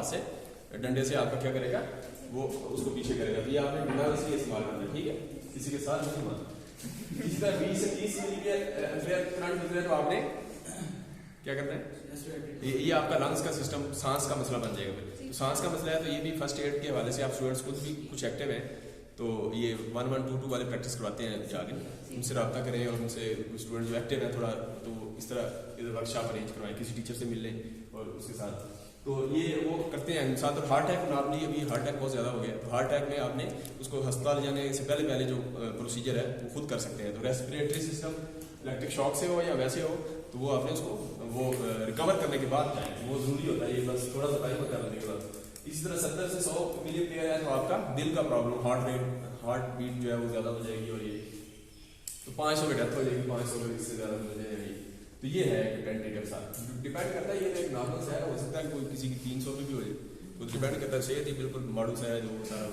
हाथ से डंडे से आपका क्या करेगा, वो उसको पीछे करेगा। तो ये आपने डंडा इसलिए इस्तेमाल करना है, ठीक है, किसी के साथ नहीं मारना। इसी तरह 20 से 30 मिलीमीटर करंट गुजरे तो आपने क्या करना है, ये आपका लंग्स का सिस्टम, सांस का मसला बन जाएगा। तो सांस का मसला है तो ये भी फर्स्ट एड के हवाले से आप स्टूडेंट्स खुद भी कुछ एक्टिव हैं तो ये 1122 वाले प्रैक्टिस करवाते हैं जाके, उनसे रब्ता करें और उनसे स्टूडेंट जो एक्टिव है थोड़ा, तो इस तरह इधर वर्कशॉप अरेंज करवाएं, किसी टीचर से मिल लें और उसके साथ, तो ये वो करते हैं साथ। और हार्ट अटैक नॉर्मली अभी हार्ट अटैक बहुत ज़्यादा हो गया, तो हार्ट अटैक में आपने उसको अस्पताल जाने से पहले जो प्रोसीजर है वो खुद कर सकते हैं। तो रेस्पिरेटरी सिस्टम इलेक्ट्रिक शॉक से हो या वैसे हो, तो वो आपने उसको वो रिकवर करने के बाद वो जरूरी होता है, ये बस थोड़ा सा टाइम होता है के बाद। इसी तरह 70 से 100 मिलीमीटर है तो आपका दिल का प्रॉब्लम, हार्ट बीट जो है वो ज़्यादा हो जाएगी और ये तो 500 में डेथ हो जाएगी, 500 इससे ज़्यादा हो जाएगी। तो ये है टेंटेटिव साथ, डिपेंड करता है, ये एक नॉर्मल सा है, हो सकता है कोई किसी की 300 में भी हो जाए, तो डिपेंड करता है। सेहत ही बिल्कुल माड़ू सा है जो सारा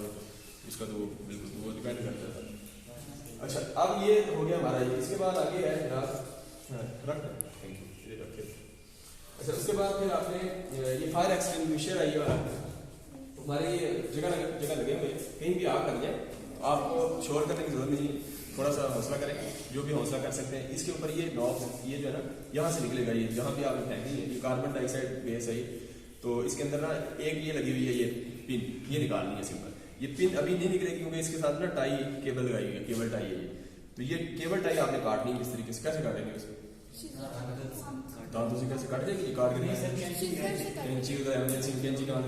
उसका, तो बिल्कुल वो डिपेंड करता है। अच्छा, अब ये हो गया हमारा, इसके बाद आगे है जनाब रख, थैंक यू, ये रखे। अच्छा, उसके बाद फिर आपने ये फायर एक्सटिंग्विशर आई वाला, हमारे ये जगह लगे हुए, कहीं भी आग लग जाए आपको शोर करने की जरूरत नहीं है, थोड़ा सा हौसला करें, जो भी हौसला कर सकते हैं। इसके ऊपर ये नॉब, ये जो है ना यहाँ से निकलेगा, ये जहाँ भी आपने फेंकी है, ये कार्बन डाइऑक्साइड बेस है, तो इसके अंदर ना एक ये लगी हुई है, ये पिन, ये निकालनी है सिंपल। ये पिन अभी नहीं निकलेगी क्योंकि इसके साथ ना टाई केबल लगाई हुई है, केबल टाई है ये, तो ये केबल टाई आपने काटनी है इस तरीके से। कैसे काटेंगे उसको, दांतों से कैसे काट देंगे, काट के कैंची कहाँ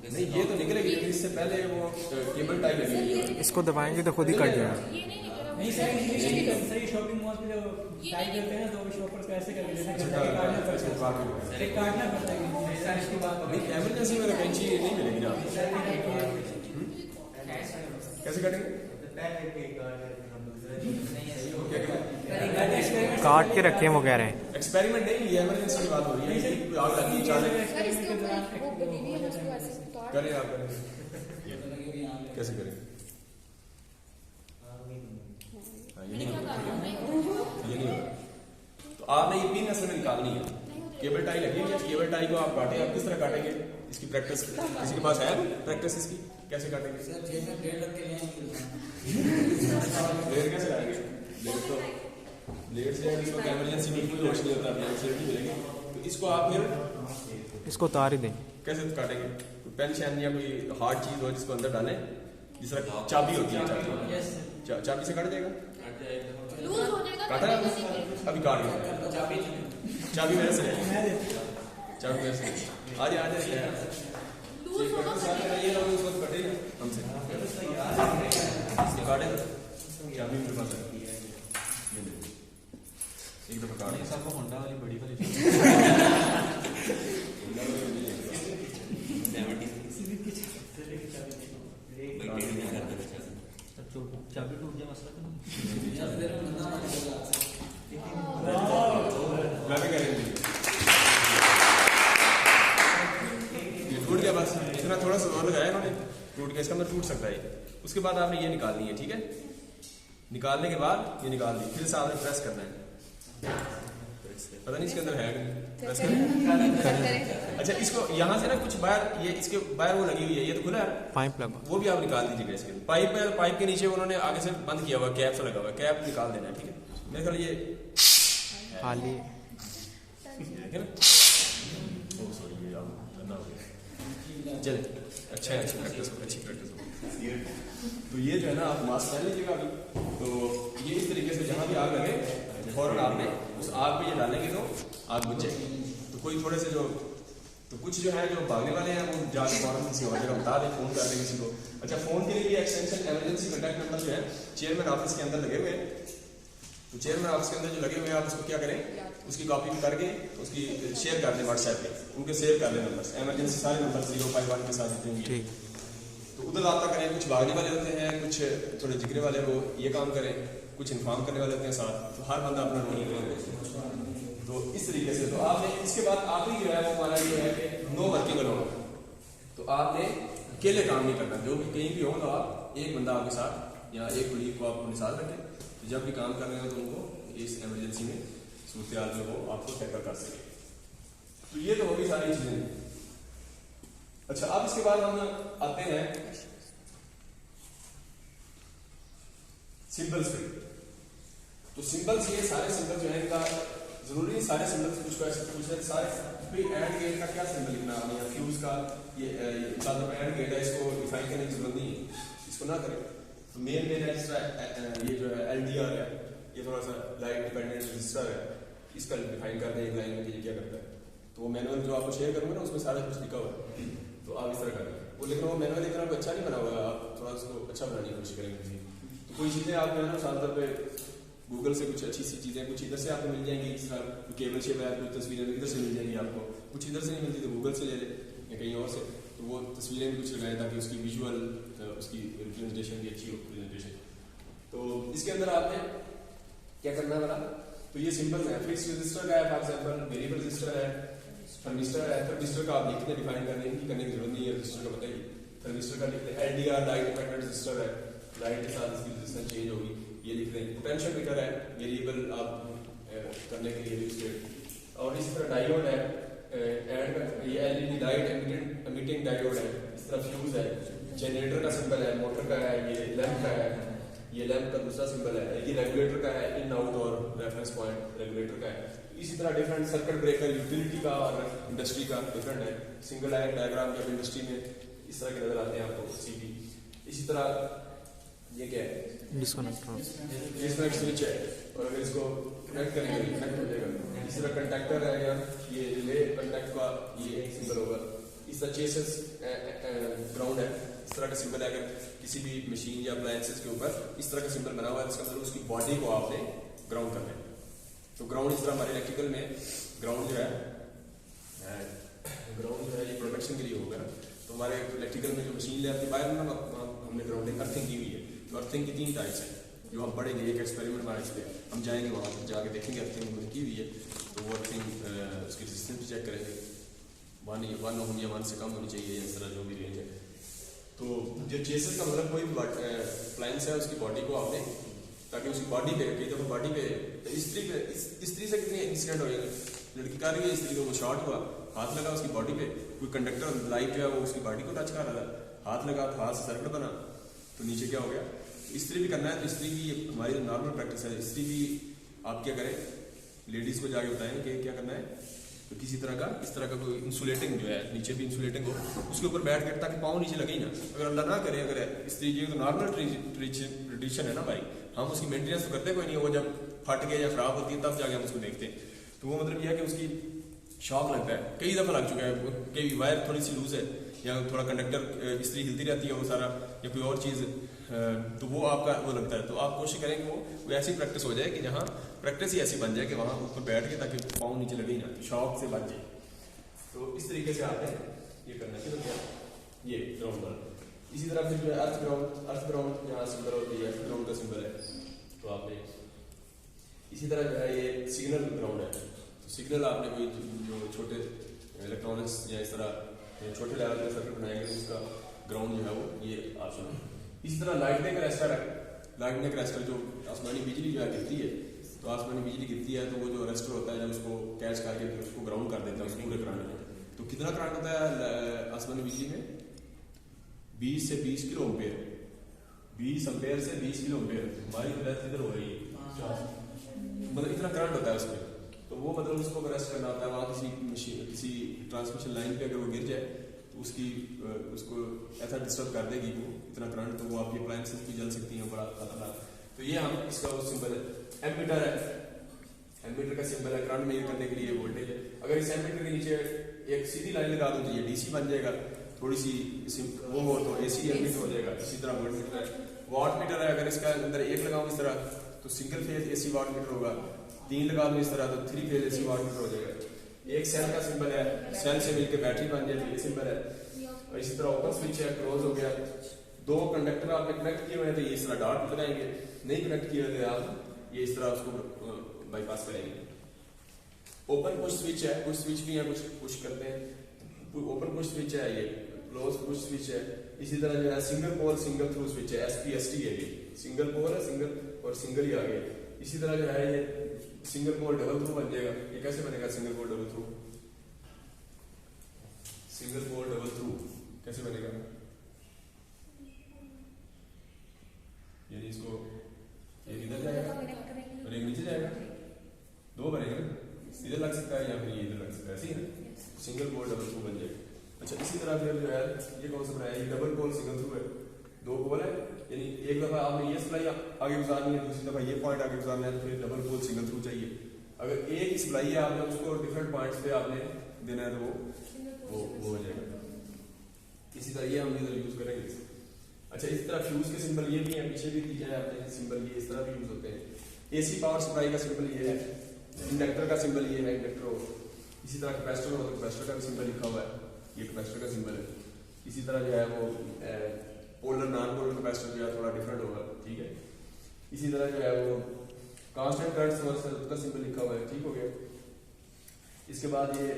नहीं, ये तो निकलेगी लेकिन इससे पहले वो केबल टाई लगेगी, इसको दबाएंगे तो खुद ही कट जाएगा। नहीं सर, शॉपिंग मॉल पे जो टाई करते हैं तो शॉपर्स कैसे करके काटना पड़ता है, इसकी बात नहीं, इमरजेंसी में तो कैंची नहीं मिलेगी ना, कैसे काटेंगे, काट के रखे हैं वो कह रहे हैं। एक्सपेरिमेंट नहीं, ये इमरजेंसी की बात हो रही है, आग लगी अचानक, करें आप करें, कैसे करें, ये नहीं होगा। तो आपने ये पिन असल में निकालनी है, केबल टाई लगी है, केबल टाई को आप काटें, आप किस तरह काटेंगे, इसकी प्रैक्टिस किसी के पास है प्रैक्टिस इसकी, कैसे काटेंगे, ब्लेड कैसे लाएंगे, ब्लेड से इसको इमरजेंसी में कोई होश नहीं होता, ब्लेड से नहीं मिलेगी, तो इसको आप फिर इसको उतार ही दें, कैसे काटेंगे, पेन शैन या कोई हार्ड चीज हो जिसको अंदर डालें, जिस तरह चाबी होती है, चाबी से काट जाएगा, काटा है अभी काट गया, चाबी मेरे से, चाबी मेरे से, आज ये लोग उसको कटेगा हमसे, काटे चाबी मेरे पास है, एक दफा काट सबको होंडा वाली बड़ी वाली चाबी टूट जाए मसला टूट गया, बस इतना थोड़ा सा जोर लगाया इन्होंने, टूट गया, इसका अंदर टूट सकता है। उसके बाद आपने ये निकालनी है, ठीक है, निकालने के बाद ये निकाल दी, फिर से आपने प्रेस करना है, पता नहीं इसके अंदर है प्रेस करें। अच्छा, इसको यहाँ से ना कुछ बाहर, ये इसके बाहर वो लगी हुई है, ये तो खुला है, पाइप लगा, वो भी आप निकाल दीजिएगा। इसके पाइप है, पाइप के नीचे उन्होंने आगे से बंद किया हुआ, कैप से लगा हुआ, कैप निकाल देना है, ठीक है, मेरे ख्याल ये खाली चले, अच्छा है, अच्छी प्रैक्टिस हो। तो ये जो है ना, आप मास्क पहन लीजिएगा अभी, तो ये इस तरीके से जहाँ भी आग लगे फौरन आपने उस आग पे ये डालेंगे तो आग बुझ जाएगी। तो कोई थोड़े से जो, तो कुछ जो है जो भागने वाले हैं वो जाके फौरन किसी और जगह बता दें, फोन कर दें किसी को। अच्छा, फोन के लिए भी एक्सटेंशन इमरजेंसी कॉन्टैक्ट नंबर जो है चेयरमैन ऑफिस के अंदर लगे हुए हैं, तो चेयरमैन ऑफिस के अंदर जो लगे हुए हैं आप उसको क्या करें, उसकी कॉपी करके उसकी शेयर कर दें व्हाट्सएप पे, उनके सेव कर दें नंबर, इमरजेंसी सारे नंबर 051 के साथ जितने भी, तो उधर रब्ता करें। कुछ भागने वाले होते हैं, कुछ थोड़े जिगरे वाले वो ये काम करें, कुछ इन्फॉर्म करने वाले होते हैं साथ, तो हर बंदा अपना रोल करेंगे। तो इस तरीके से, तो आपने इसके बाद आखिरी जो है वो हमारा ये है कि नो वर्किंग अलोन, तो आपने अकेले काम नहीं करना, जो भी कहीं भी हो तो आप एक बंदा आपके साथ या एक कुलीग को आप अपने साथ रखें, तो जब भी काम कर रहे हो तो उनको इस इमरजेंसी में सूरत में वो आपको टैकल कर सके। तो ये तो होगी सारी चीजें। अच्छा, अब इसके बाद हम आते हैं सिंबल्स पे। तो सिंबल्स, ये सारे सिंबल जो है इनका जरूरी सारे सिंबल्स कुछ पूछे सारे भाई एंड गेट का क्या सिंबल लिखना है या फ्यूज का ये एंड गेट है, इसको डिफाइन करने की जरूरत नहीं है, इसको ना करें। तो मेन है ये जो है LDR है, ये थोड़ा सा लाइट डिपेंडेंट रजिस्टर है, इसका डिफाइन करते हैं एक लाइन में कि ये क्या करता है। तो वो मैनुअल जो आपको शेयर करूंगा ना उसमें सारा कुछ लिखा हुआ है, तो आप इस तरह करें वो। लेकिन वो मैनुअल इतना अच्छा नहीं बना हुआ है, आप थोड़ा उसको अच्छा बनाने की कोशिश करेंगे। तो कोई चीज़ें आप जो है ना साधारण पे गूगल से कुछ अच्छी सी चीज़ें कुछ इधर से आपको मिल जाएंगी, इस तरह केबल शेप है, कुछ तस्वीरें इधर से मिल जाएंगी आपको, कुछ इधर से नहीं मिलती तो गूगल से ले ले या कहीं और से। तो वो तस्वीरें भी कुछ लगाएं ताकि उसकी विजुअल उसकी रिप्रेजेंटेशन भी अच्छी हो प्रेजेंटेशन। तो इसके अंदर आपने क्या करना है बड़ा, तो ये सिंपल है। फिक्स रजिस्टर का है, फॉर एग्जांपल वेरिएबल रजिस्टर है, थर्मिस्टर है। थर्मिस्टर का आप लिखते डिफाइन करने की करने की जरूरत नहीं है, रजिस्टर का बताइए। थर्मिस्टर का लिखते हैं LDR लाइट डिपेंडेंट रजिस्टर है, लाइट के साथ इसकी रेजिस्टेंस चेंज होगी, ये लिख रहे हैं। पोटेंशियल मीटर है, वेरिएबल आप करने के लिए स्टेट। और इसी तरह डायोड है, एंड ये LED लाइट एमिटिंग डायोड है। इस तरह फ्यूज है, जनरेटर का सिंबल है, मोटर का है, ये लैंप का है, ये लैंप का दूसरा सिंबल है, ये रेगुलेटर का है, इन आउट और रेफरेंस पॉइंट रेगुलेटर का है। इसी तरह डिफरेंट सर्किट ब्रेकर यूटिलिटी का और इंडस्ट्री का डिफरेंट है। सिंगल आयर डायग्राम जब इंडस्ट्री में इस तरह के नजर आते हैं आपको CP। इसी तरह ये क्या है, डिस्कनेक्टर, डिस्कनेक्ट स्विच है, और अगर इसको कनेक्ट करेंगे कनेक्ट हो जाएगा। इस तरह कंडक्टर है, या ये रिले कंडक्ट का ये सिंबल होगा। इस तरह चेसेस ग्राउंड है, इस तरह का सिंबल है। अगर किसी भी मशीन या अप्लायंसेस के ऊपर इस तरह का सिंबल बना हुआ है, इसका मतलब उसकी बॉडी को आपने ग्राउंड करना है। तो ग्राउंड इस तरह हमारे इलेक्ट्रिकल में ग्राउंड जो है ये प्रोटेक्शन के लिए होगा। तो हमारे इलेक्ट्रिकल में जो मशीन ले आती है बाहर ना, हमने ग्राउंडिंग अर्थिंग की हुई है। तो अर्थिंग की 3 टाइप्स हैं जो हम पढ़ेंगे, एक एक्सपेरिमेंट हमारा इसलिए हम जाएंगे वहाँ पर जाके देखेंगे अर्थिंग हमने की हुई है। तो वो अर्थिंग उसकी रेजिस्टेंस भी चेक करेंगे, 1 ओम या 1 से कम होनी चाहिए, इस तरह जो भी रेंज है। तो जो चेसेस का मतलब कोई भी अप्लायंस है उसकी बॉडी को आपने, ताकि उसकी बॉडी पे कई दफा बॉडी पे इस्त्री से कितने इंसिडेंट हो जाएंगे। लड़की कर रही है इस्त्री को, वो शॉर्ट हुआ, हाथ लगा उसकी बॉडी पे, कोई कंडक्टर लाइट जो है वो उसकी बॉडी को टच कर रहा था, हाथ लगा तो हाथ से सर्कल बना, तो नीचे क्या हो गया। इस्त्री भी करना है, तो इस्त्री की हमारी नॉर्मल प्रैक्टिस है। इस्त्री भी आप क्या करें, लेडीज को जाके बताएं कि क्या करना है। तो किसी तरह का इस तरह का कोई इंसुलेटिंग जो है, नीचे भी इंसुलेटिंग हो, उसके ऊपर बैठ कर ताकि पाँव नीचे लगे ही ना। अगर अल्लाह ना करे, अगर इस्त्री की तो नॉर्मल ट्रेडिशन है ना भाई, हम उसकी मेंटेनेंस तो करते कोई नहीं, वो जब फट गया या खराब होती है तब जाके हम उसको देखते हैं। तो वो मतलब यह है कि उसकी शॉक लगता है, कई दफ़ा लग चुका है, कई वायर थोड़ी सी लूज है या थोड़ा कंडक्टर इस्त्री हिलती रहती है वो सारा, या कोई और चीज़, तो वो आपका वो लगता है। तो आप कोशिश करें कि वो ऐसी प्रैक्टिस हो जाए कि जहाँ प्रैक्टिस ही ऐसी बन जाए कि वहाँ ऊपर बैठ के ताकि पाँव नीचे लगे ही ना, शॉक से बच जाए। तो इस तरीके से आपने ये करना चाहिए। क्या ये ग्राउंड पर, इसी तरह फिर जो है अर्थ ग्राउंड यहाँ सिंबल होती है, अर्थ ग्राउंड का सिंबल है। तो आपने इसी तरह जो है ये सिग्नल ग्राउंड है। तो सिग्नल आपने कोई जो छोटे इलेक्ट्रॉनिक्स या इस तरह छोटे लेवल के सर्किट बनाएंगे तो उसका ग्राउंड जो है वो ये ऑप्शन है। इसी तरह लाइटनिंग अरेस्टर है, लाइटनिंग अरेस्टर जो आसमानी बिजली जो है गिरती है, तो आसमानी बिजली गिरती है तो वो जो अरेस्टर होता है जो उसको कैच करके फिर उसको ग्राउंड कर देता है उस पूरे करंट में। तो कितना करंट होता है आसमानी बिजली में, 20 से 20 किलो एम्पेयर, 20 एम्पेयर से 20 किलो एम्पेयर। हमारी डेथ इधर हो रही है, मतलब इतना करंट होता है उसमें। तो वो मतलब उसको अरेस्ट करना होता है। वहाँ किसी मशीन किसी ट्रांसमिशन लाइन पे अगर वो गिर जाए तो उसको ऐसा डिस्टर्ब कर देगी वो इतना करंट, तो वो आपकी अप्लायंसेस भी जल सकती हैं, बड़ा खतरनाक। तो ये हम इसका वो सिंबल है। एमीटर है, एमीटर का सिंबल है, करंट मेजर करने के लिए वोल्टेज है। अगर इस एमीटर के नीचे एक सीधी लाइन लगा दो तो ये DC बन जाएगा, थोड़ी सी वो हो तो AC एमीटर हो जाएगा। इसी तरह वोल्ट मीटर है। वाट मीटर है, अगर इसका अंदर एक लगाऊं इस तरह तो single phase AC watt meter होगा, 3 लगा दूं इस तरह तो 3 फेज AC वाट मीटर हो जाएगा। एक सेल का सिंबल है, सेल से मिलकर बैटरी बन जाए तो ये सिंबल है। और इसी तरह ओपन स्विच है, क्लोज हो गया। 2 कंडक्टर आपने कनेक्ट किए हुए हैं तो ये इस तरह डॉट लगाएंगे, नहीं कनेक्ट किए हुए आप ये इस तरह उसको बाईपास करेंगे। ओपन पुश स्विच है, पुश स्विच भी है, कुछ पुश करते हैं। ओपन पुश स्विच है, ये क्लोज पुश स्विच है। इसी तरह जो है single pole single throw switch है, SPST है। ये सिंगल पोल है, सिंगल और सिंगल ही आ गया। इसी तरह जो है ये सिंगल पोल डबल थ्रू बन जाएगा। ये कैसे बनेगा single pole double throw? Single pole double throw कैसे बनेगा? यानी इसको एक इधर जाएगा और एक नीचे जाएगा, दो बनेगा, इधर लग सकता है या फिर ये इधर लग सकता है, ऐसे ही ना, सिंगल पोल डबल थ्रू बन जाएगा। अच्छा इसी तरह फिर जो है ये कौन सा बनाया? ये डबल पोल सिंगल थ्रू है, दो पोल है, यानी एक दफा आपने ये सप्लाई आगे गुजारनी है, दूसरी दफा ये पॉइंट आगे गुजारना है, तो फिर डबल पोल सिंगल थ्रू चाहिए। अगर एक ही सप्लाई है आपने उसको डिफरेंट पॉइंट्स पे आपने देना है तो वो हो जाएगा। इसी तरह ये हम इधर यूज करेंगे। अच्छा इस तरह फ्यूज के सिंबल ये भी है, पीछे भी दिया है आपने सिंबल, ये इस तरह भी यूज होते हैं। एसी पावर सप्लाई का सिंबल ये है, इंडक्टर का सिंबल ये है, इंडक्टर। इसी तरह कैपेसिटर हो तो कैपेसिटर का भी सिंबल लिखा हुआ है, ये कैपेसिटर का सिंबल है। इसी तरह जो है वो पोलर नॉन पोलर कैपेसिटर जो है थोड़ा डिफरेंट होगा, ठीक है। इसी तरह जो है वो कांस्टेंट करंट सोर्स है उसका सिंबल लिखा हुआ है, ठीक हो गया। इसके बाद ये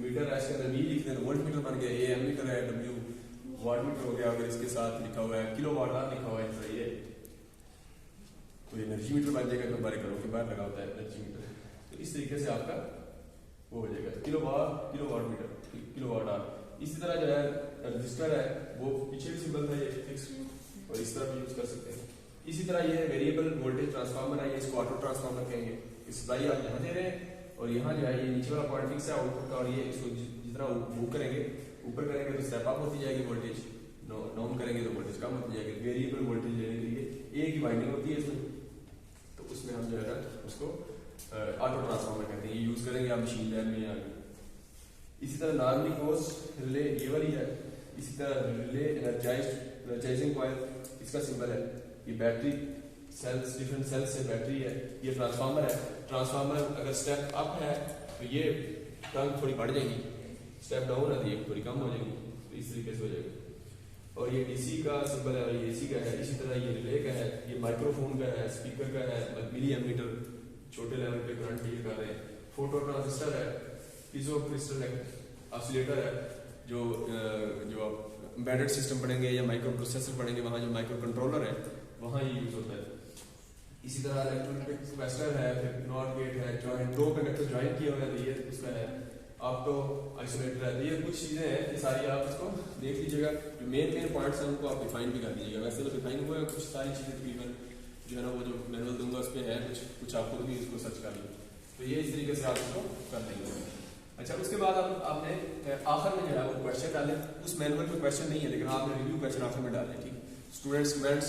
मीटर है, इसके अंदर वी लिख दें, वोल्ट मीटर बन गया, ये एमीटर है, डब्ल्यू वाट मीटर हो गया। अगर इसके साथ लिखा हुआ है किलो वाट आवर लिखा हुआ है तो ये एनर्जी मीटर बन जाएगा, जो हमारे घरों के बाहर लगा होता है एनर्जी मीटर। तो इस तरीके से आपका वो हो जाएगा kilowatt meter, kilowatt hour. इसी तरह जो है रजिस्टर है वो पीछे भी सिंबल था ये फिक्स, और इस तरह भी यूज कर सकते हैं। इसी तरह ये वेरिएबल वोल्टेज ट्रांसफार्मर है, ये इसको ऑटो ट्रांसफार्मर कहेंगे। इस सप्लाई आप यहाँ दे रहे हैं और यहाँ जो है ये नीचे वाला पॉइंट फिक्स है आउटपुट का, और ये इसको जितना मूव करेंगे ऊपर करेंगे तो स्टेप अप होती जाएगी वोल्टेज, डाउन करेंगे तो वोल्टेज कम होती जाएगी। वेरिएबल वोल्टेज लेने के लिए एक ही वाइंडिंग होती है इसमें, तो उसमें हम जो है ना उसको ऑटो ट्रांसफार्मर कहते हैं, ये यूज करेंगे आप मशीन लैब में आगे। इसी तरह नॉर्मली फोर्स रिले ये वाली है। इसी तरह रिले एनर्जाइजिंग कॉइल, इसका सिंबल है, ये बैटरी सेल्स, डिफरेंट सेल्स से बैटरी है। ये ट्रांसफार्मर है, ट्रांसफार्मर अगर स्टेप अप है तो ये टर्न थोड़ी बढ़ जाएगी, स्टेप डाउन है तो ये थोड़ी कम हो जाएगी, तो इस तरीके से हो जाएगा। और ये डीसी का सिंबल है और ये एसी का है। इसी तरह ये रिले का है, ये माइक्रोफोन का है, स्पीकर का है, मिली एमीटर छोटे लेवल पे करंट डील कर रहे हैं। फोटो ट्रांजिस्टर है, पीजो क्रिस्टल ऑसिलेटर है, जो आप एम्बेडेड सिस्टम पढ़ेंगे या माइक्रो प्रोसेसर पढ़ेंगे वहाँ जो माइक्रो कंट्रोलर है वहाँ ये यूज होता है। इसी तरह इलेक्ट्रॉनिक कैपेसिटर है, फिर नॉट गेट है, जॉइंट, दो कंडक्टर ज्वाइन किया हुआ है, ये उसका है। ऑप्टो आइसोलेटर है। तो ये कुछ चीजें हैं, ये सारी आप इसको देख लीजिएगा, जो मेन पॉइंट्स हैं उनको आप डिफाइन भी कर लीजिएगा। वैसे तो डिफाइन हुआ है, कुछ सारी चीजें तकरीबन जो है ना वो जो मैनुअल दूंगा उस पर है, कुछ आप खुद भी इसको सर्च कर लीजिए। तो ये इस तरीके से आप इसको कर लेंगे। अच्छा उसके बाद आपने आखिर में जो है वो क्वेश्चन डाले, उस मैनुअल में क्वेश्चन नहीं है लेकिन आपने रिव्यू क्वेश्चन आखिर में डाले, ठीक। स्टूडेंट्स कमेंट्स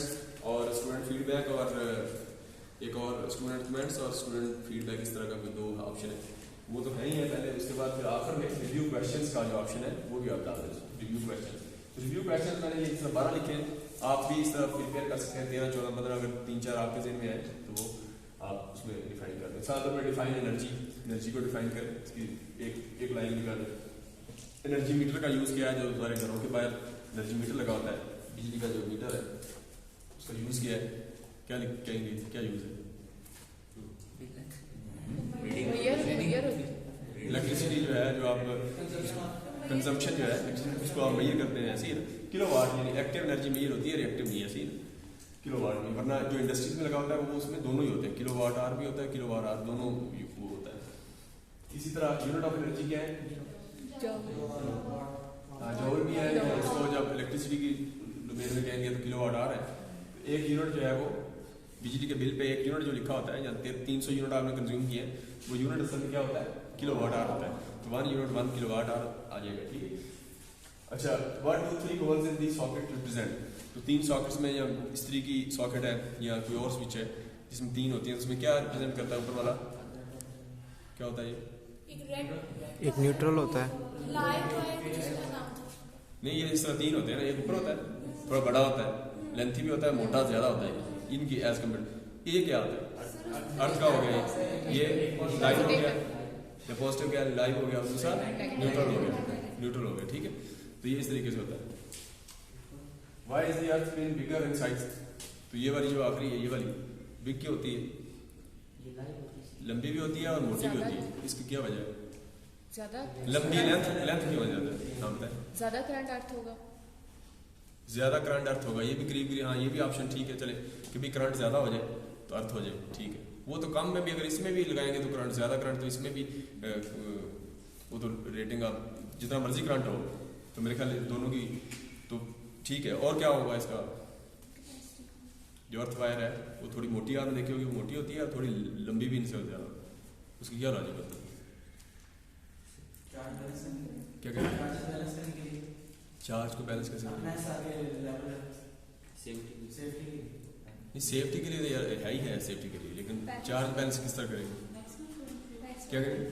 और स्टूडेंट फीडबैक, और एक और स्टूडेंट कमेंट्स और स्टूडेंट फीडबैक, इस तरह का कोई दो ऑप्शन है, वो तो है ही है पहले। उसके बाद फिर आखिर में रिव्यू क्वेश्चंस का जो ऑप्शन है वो भी आप डाल दें, रिव्यू क्वेश्चन। तो रिव्यू क्वेश्चन मैंने ये इस तरह 12 लिखे हैं, आप भी इस तरह प्रिपेयर कर सकते हैं, 13, 14, 15, अगर 3-4 आपके ज़हन में आए तो वो आप उसमें डिफाइन कर दें। साथ में डिफाइन एनर्जी को डिफाइन करें, इसकी एक लाइन निकाल दें। एनर्जी मीटर का यूज़ किया है, जो हमारे घरों के बाहर एनर्जी मीटर लगा होता है, बिजली का जो मीटर है उसका यूज़ किया है। क्या कहेंगे, क्या यूज़ है? इलेक्ट्रिसिटी जो है, जो आप कंजम्पशन जो है उसको आप मेजर करते हैं, ऐसी है ना, किलोवाट, यानी एक्टिव एनर्जी मेजर होती है, रिएक्टिव नहीं, ऐसी है ना, किलोवाट में। वरना जो इंडस्ट्रीज में लगा होता है वो उसमें दोनों ही होते हैं, किलोवाट आवर भी होता है, किलोवाट आवर दोनों वो होता है। इसी तरह यूनिट ऑफ एनर्जी क्या है? जूल भी है, उसको जब इलेक्ट्रिसिटी की डोमेन में कहेंगे तो किलोवाट आवर है। एक यूनिट जो है वो बिजली के बिल पे एक यूनिट जो लिखा होता है, या 300 यूनिट आपने कंज्यूम किए हैं, वो यूनिट असल में क्या होता है? किलोवाट आवर होता है। तो 1 यूनिट 1 किलोवाट आवर आ जाएगा, ठीक है। अच्छा 1 2 3 holes in the socket represent, तो 3 सॉकेट्स में, या इस्त्री की सॉकेट है या कोई और स्विच है जिसमें 3 होती है, उसमें क्या रिप्रेजेंट करता है? ऊपर वाला क्या होता है? ये एक न्यूट्रल होता है, नहीं, ये इस तरह 3 होते हैं ना, एक ऊपर होता है थोड़ा बड़ा होता है, लेंथी भी होता है, मोटा ज्यादा होता है इनकी एज कम्पेयर। ये क्या होता है? अर्थ का हो गया, ये लाइट हो गया, या पॉजिटिव क्या लाइव हो गया, दूसरा न्यूट्रल हो गया, ठीक है। तो ये इस तरीके से होता है। Why is the earth been bigger in size? तो ये वाली जो आखिरी है, ये वाली बिग की होती है, लंबी भी होती है और मोटी भी होती है, इसकी क्या वजह है? ज्यादा लंबी लेंथ की वजह है, नाम बताए। ज्यादा करंट अर्थ होगा, ज्यादा करंट अर्थ होगा, ये भी करीब, हाँ ये भी ऑप्शन ठीक है, चले कि भी करंट ज्यादा हो जाए तो अर्थ हो जाए, ठीक है। वो तो कम में भी अगर इसमें भी लगाएंगे तो करंट ज़्यादा करंट, तो इसमें भी वो तो रेटिंग आप जितना मर्जी करंट हो, तो मेरे ख्याल दोनों की तो ठीक है। और क्या होगा इसका, जो अर्थ वायर है वो थोड़ी मोटी आपने देखी होगी, वो मोटी होती है और थोड़ी लंबी भी इनसे हो ज़्यादा, उसकी क्या लॉजिक होती है? क्या कहते हैं? चार्ज को बैलेंस कैसे करें? नहीं, सेफ्टी के लिए तो यार है ही है, सेफ्टी के लिए, लेकिन चार्ज बैलेंस किस तरह करेंगे? क्या करेंगे?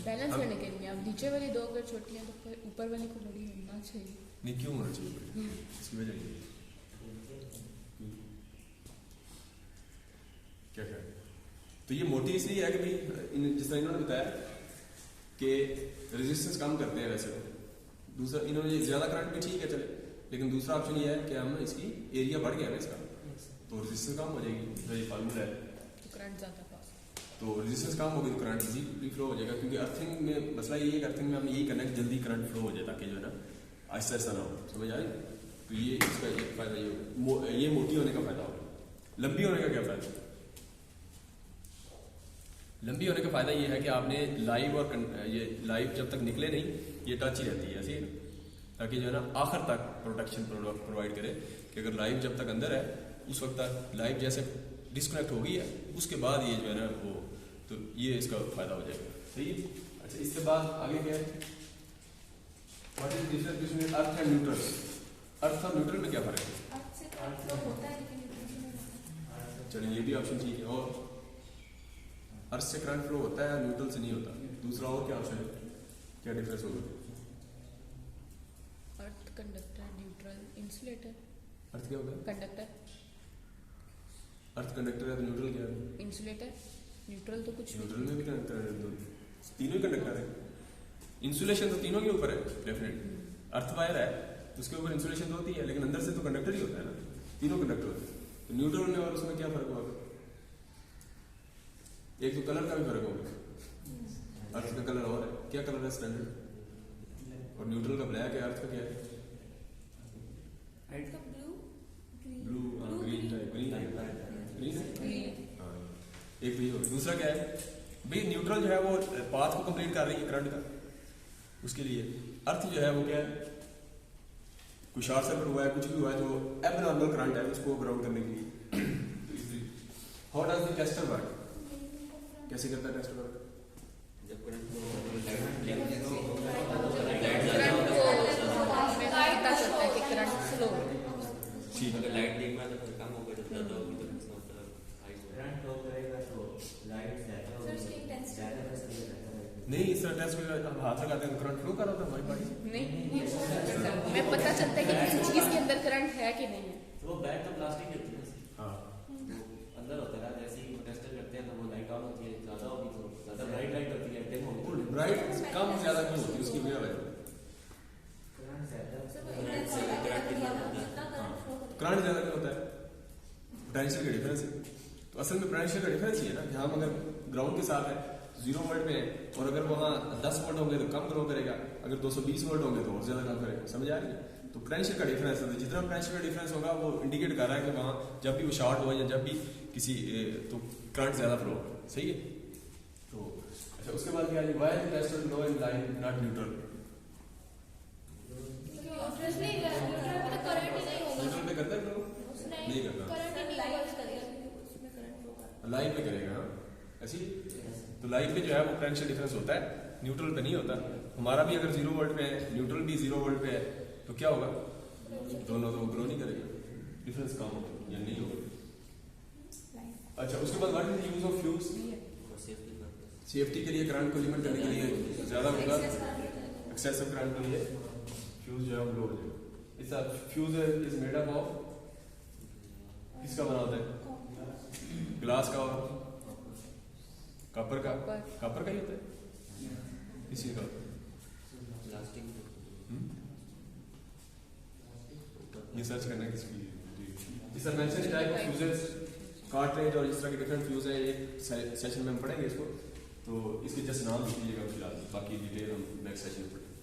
बैलेंस करने के लिए अब नीचे वाली दो अगर छोटी है तो फिर ऊपर वाली को बड़ी होना चाहिए। नहीं, क्यों होना चाहिए? इसकी वजह ये है। क्या करें? तो ये मोटी इसलिए है कि भाई जिस तरह इन्होंने बताया कि रेजिस्टेंस कम करते हैं वैसे तो। दूसरा इन्होंने ज़्यादा करंट भी ठीक है चले, लेकिन दूसरा ऑप्शन ये है कि हम इसकी एरिया बढ़ गया ना इसका, तो रेजिस्टेंस कम हो जाएगी, ये फार्मूला है। तो करंट ज़्यादा पास, तो रेजिस्टेंस कम होगी तो करंट इजीली फ्लो हो जाएगा, क्योंकि अर्थिंग में मसला ये है कि अर्थिंग में हम यही करना है कि जल्दी करंट फ्लो हो जाए ताकि जो है ना आहिस्ता आहिस्ता ना हो, समझ आ रही? तो ये इसका एक फ़ायदा ये होगा, ये मोटी होने का फ़ायदा होगा। लंबी होने का क्या फ़ायदा? लंबी होने का फ़ायदा ये है कि आपने लाइव और ये लाइव जब तक निकले नहीं ये टच ही रहती है ऐसी, ताकि जो है ना आखिर तक प्रोटेक्शन प्रोवाइड करे कि अगर लाइव जब तक अंदर है उस वक्त तक लाइव जैसे डिस्कनेक्ट हो गई है उसके बाद ये जो है ना वो, तो ये इसका फ़ायदा हो जाएगा, सही है। अच्छा, इसके बाद आगे क्या है? What is difference between earth and neutral? Earth और न्यूट्रल में क्या फ़र्क है? अर्थ से करंट फ्लो होता है लेकिन न्यूट्रल से नहीं होता। चलिए, ये भी ऑप्शन ठीक है। और अर्थ से करंट फ्लो होता है, न्यूट्रल से नहीं होता। दूसरा और क्या ऑप्शन है, क्या डिफरेंस होगा? अर्थ कंडक्टर, न्यूट्रल इंसुलेटर। अर्थ क्या होगा? कंडक्टर, अर्थ कंडक्टर है तो न्यूट्रल क्या है? इंसुलेटर। न्यूट्रल तो कुछ न्यूट्रल में भी कंडक्टर है, तीनों ही कंडक्टर है। इंसुलेशन तो तीनों के ऊपर है डेफिनेट। अर्थ वायर है उसके ऊपर इंसुलेशन तो होती है, लेकिन अंदर से तो कंडक्टर ही होता है ना, तीनों कंडक्टर होते हैं। तो न्यूट्रल में और उसमें क्या फर्क होगा? एक तो कलर का भी फर्क होगा, अर्थ का कलर और है, क्या कलर है स्टैंडर्ड, और न्यूट्रल का ब्लैक है, अर्थ का क्या है? ब्लू, ग्रीन टाइप, ग्रीन हाँ, एक भी हो। दूसरा क्या है भाई, न्यूट्रल जो है वो पाथ को कंप्लीट कर रही है करंट का, उसके लिए। अर्थ जो है वो क्या है, कोई शॉर्ट सर्किट हुआ है, कुछ भी हुआ है जो एबनॉर्मल करंट है उसको ग्राउंड करने के लिए। How does the tester work? कैसे करता है टेस्टर वर्क? जब करंट पता चलता है कि करंट फ्लो। ठीक अगर है, लाइट देखना तो फिर कम होगा, जब ज़्यादा होगी तो इसका मतलब हाई होगा। करंट फ्लो करेगा तो लाइट ज़्यादा होगी, ज़्यादा वैसे नहीं इस तरह टेस्ट में हम हाथ लगाते हैं करंट फ्लो कर रहा था हमारी बॉडी से। नहीं, मैं पता चलता है कि किसी चीज़ के अंदर करंट है कि नहीं है। तो वो बैट तो प्लास्टिक की होती है ना, हाँ, वो अंदर होता है। जैसे ही टेस्टर करते हैं तो वो लाइट ऑन होती है, ज़्यादा होगी तो ज़्यादा ब्राइट होती है, डिम होगी तो ब्राइट कम ज़्यादा क्यों होती है, उसकी क्या वजह है? करंट ज़्यादा करंट ज़्यादा क्यों होता है? पोटेंशियल का डिफरेंस है। तो असल में पोटेंशियल का डिफरेंस ही है ना कि हम अगर ग्राउंड के साथ है 0 वोल्ट में है, और अगर वहाँ 10 वोल्ट होंगे तो कम ग्रो करेगा, अगर 220 वोल्ट होंगे तो और ज़्यादा कम करेगा, समझ आ रही है? तो पोटेंशियल का डिफरेंस है, जितना पोटेंशियल का डिफरेंस होगा वो इंडिकेट कर रहा है कि वहाँ जब भी वो शॉर्ट हो या जब भी किसी तो करंट ज़्यादा फ्लो होगा, सही है। तो अच्छा, उसके बाद क्या है, wire tester low in line not neutral. Neutral पे करता है फ्लो? नहीं करता, लाइन पे करेगा। हाँ, ऐसी तो लाइन पे जो है वो पोटेंशियल डिफरेंस होता है, न्यूट्रल पे नहीं होता। हमारा भी अगर 0 वोल्ट पे है, न्यूट्रल भी 0 वोल्ट पे है, तो क्या होगा? दोनों तो ग्रो नहीं करेगा, डिफरेंस कम होगा या नहीं होगा। अच्छा, उसके बाद what is use of fuse? Safety purpose. Safety के लिए करंट को लिमिट करने के लिए ज़्यादा होगा, एक्सेसिव करंट के लिए फ्यूज जो है वो लो हो जाएगा। इसका fuse is made up of, किसका बना होता है? ग्लास का और कॉपर का। कॉपर का ही होता है, इसी का प्लास्टिक ये सर्च करना किसकी इस mention type of fuses, cartridge और इस तरह के डिफरेंट फ्यूज है। एक सेशन में हम पढ़ेंगे इसको, तो इसके जस्ट नाम लिख लीजिएगा फिलहाल, बाकी डिटेल हम नेक्स्ट सेशन में पढ़ेंगे।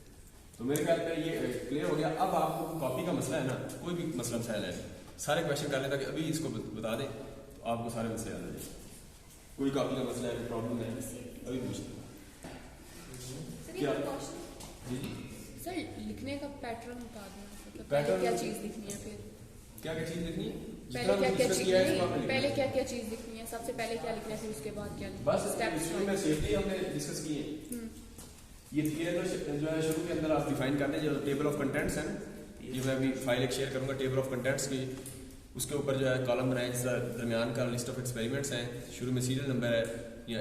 तो मेरे ख्याल में ये क्लियर हो गया। अब आपको कॉपी का मसला है ना, कोई भी मसला मसाइल है, सारे क्वेश्चन कर लें ताकि अभी इसको बता दें आपको सारे मसले याद आ जाएंगे। कोई कॉपी का मसला है, कोई प्रॉब्लम है, अभी पूछते हैं। सर क्या? ये क्वेश्चन जी जी, सर लिखने का पैटर्न बता दें, मतलब Pattern- पहले क्या चीज लिखनी है, फिर क्या क्या चीज़ लिखनी है? पहले जितना क्या हमने क्या discuss चीज किया है, इसको आपने नहीं, लिखना पहले है। क्या क्या चीज लिखनी है, सबसे पहले क्या लिखना है, फिर उसके बाद क्या लिखना है, बस स्टेप्स शुरू में सेफ्टी हमने डिस्कस की है। ये थियरम जो है शुरू के अंदर आप डिफाइन करने जो टेबल ऑफ कंटेंट्स है ना, ये मैं अभी फाइल एक शेयर करूंगा टेबल ऑफ कंटेंट्स की। उसके ऊपर जो है कॉलम बनाए जिसका दरमियान का लिस्ट ऑफ एक्सपेरिमेंट्स हैं, शुरू में सीरियल नंबर है या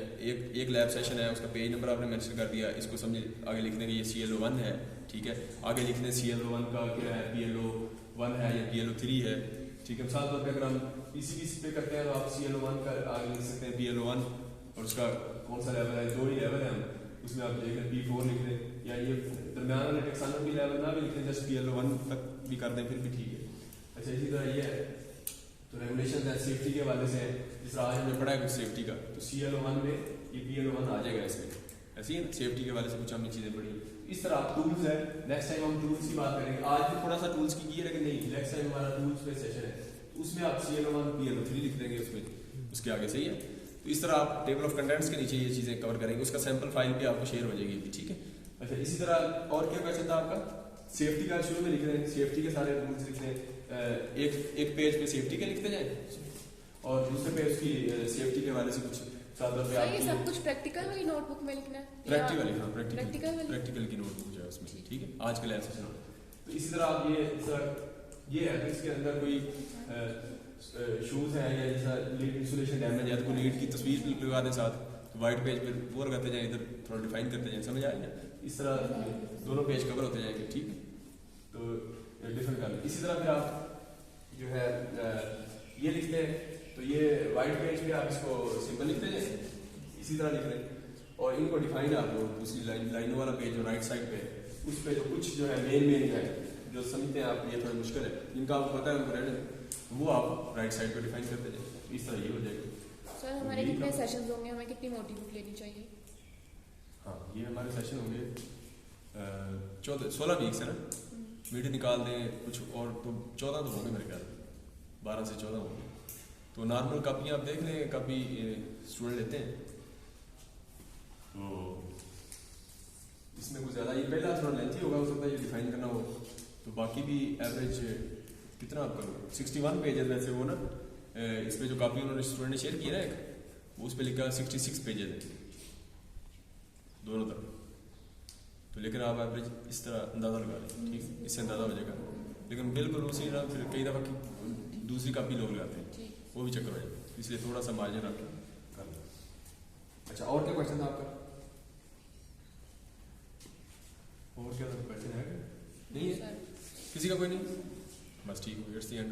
एक लैब सेशन है, उसका पेज नंबर आपने मेंशन कर दिया, इसको समझे आगे लिखने की ये CLO1 है, ठीक है। आगे लिखने CLO1 का क्या है, PLO1 है या PLO3 है, ठीक है। मिसाल तौर पर अगर हम PCB पे करते हैं तो आप CLO1 का आगे लिख सकते हैं PLO1, और उसका कौन सा लेवल है, 2 ही लेवल है, उसमें आप देखें P4 लिख दें, या ये दरमियान वाले टेक्सोनोमी लेवल ना भी लिख दें, जस्ट PLO1 तक भी कर दें, फिर भी ठीक है। अच्छा, इसी तरह ये है तो रेगुलेशन है सेफ्टी के हवाले से, जिस तरह आज हमने पढ़ा है कुछ सेफ्टी का, तो CLO1 में ये PLO1 आ जाएगा इसमें, ऐसे ही ना सेफ्टी के हवाले से कुछ हमने चीज़ें पढ़ी। इस तरह टूल्स है, नेक्स्ट टाइम हम टूल्स की बात करेंगे। आज भी थोड़ा सा टूल्स की है, लेकिन नहीं, नेक्स्ट टाइम हमारा टूल्स पे सेशन है, तो उसमें आप CLO1 PLO3 लिख देंगे उसमें, उसके आगे, सही है। तो इस तरह आप टेबल ऑफ कंटेंट्स के नीचे ये चीज़ें कवर करेंगे, उसका सैंपल फाइल भी आपको शेयर हो जाएगी, ठीक है। अच्छा, इसी तरह और क्या क्वेश्चन था आपका? सेफ्टी का शुरू में लिख रहे हैं, सेफ्टी के सारे रूल्स लिख रहे हैं, एक पेज पे सेफ्टी के लिखते जाए और दूसरे पे उसकी सेफ्टी के हवाले से कुछ साथ पे सर ये सब कुछ प्रैक्टिकल वाली नोटबुक में लिखना है, प्रैक्टिकली, हाँ प्रैक्टिकल वाली प्रैक्टिकल की नोटबुक जो है उसमें, ठीक है। आज का लैब सेशन तो इसी तरह आप ये है इसके अंदर कोई शूज है या जैसा लीड इंसुलेशन डैमेज है तो कोई लीड की तस्वीर भी लगा दें साथ, तो वाइट पेज पे वो लगाते जाएं, इधर थोड़ा डिफाइन करते जाएं, समझ आएगा। इस तरह दोनों पेज कवर होते जाएंगे, ठीक है। तो डिफरेंट कर, इसी तरह फिर आप जो है ये लिखते हैं, तो ये वाइट पेज पे आप इसको सिंपल लिखते जाएं, इसी तरह लिख रहे हैं, और इनको डिफाइन आप लोग दूसरी लाइनों वाला पेज जो राइट साइड पे उस पे जो कुछ जो है मेन है जो समझते हैं आप, ये थोड़ा मुश्किल है, जिनका आपको पता है उनको रहने वो आप राइट साइड पे डिफाइन करते जाएं, इस तरह ये हो जाएगा। सर हमारे कितने सेशंस होंगे, हमें कितनी मोटी बुक लेनी चाहिए? हाँ, ये हमारे सेशन होंगे 16 वीक से ना, वीडियो निकाल दें कुछ और तो 14 तो होंगे मेरे ख्याल, 12 से 14 होंगे। तो नॉर्मल कापियाँ आप देख लें, कापी स्टूडेंट लेते हैं, तो इसमें कुछ ज़्यादा ये पहला थोड़ा लेंथी होगा, हो सकता है ये डिफाइन करना हो, तो बाकी भी एवरेज कितना आप करो 61 पेजेस वैसे वो ना, इस पर जो कापी उन्होंने स्टूडेंट ने शेयर किया ना एक, वो उस पर लिखा 66 पेजेस है दोनों तरफ, तो लेकिन आप एवरेज इस तरह अंदाज़ा लगा लें, ठीक है, इससे अंदाज़ा हो जाएगा। लेकिन बिल्कुल उसी ना फिर कई दफ़ा की दूसरी कापी लोग लगाते हैं, वो भी चक्कर हो जाएगा, इसलिए थोड़ा सा मार्जिन आप कर लें। अच्छा, और क्या क्वेश्चन था आपका? और क्या क्वेश्चन है? नहीं है किसी का? कोई नहीं, बस ठीक हो, इट्स द एंड।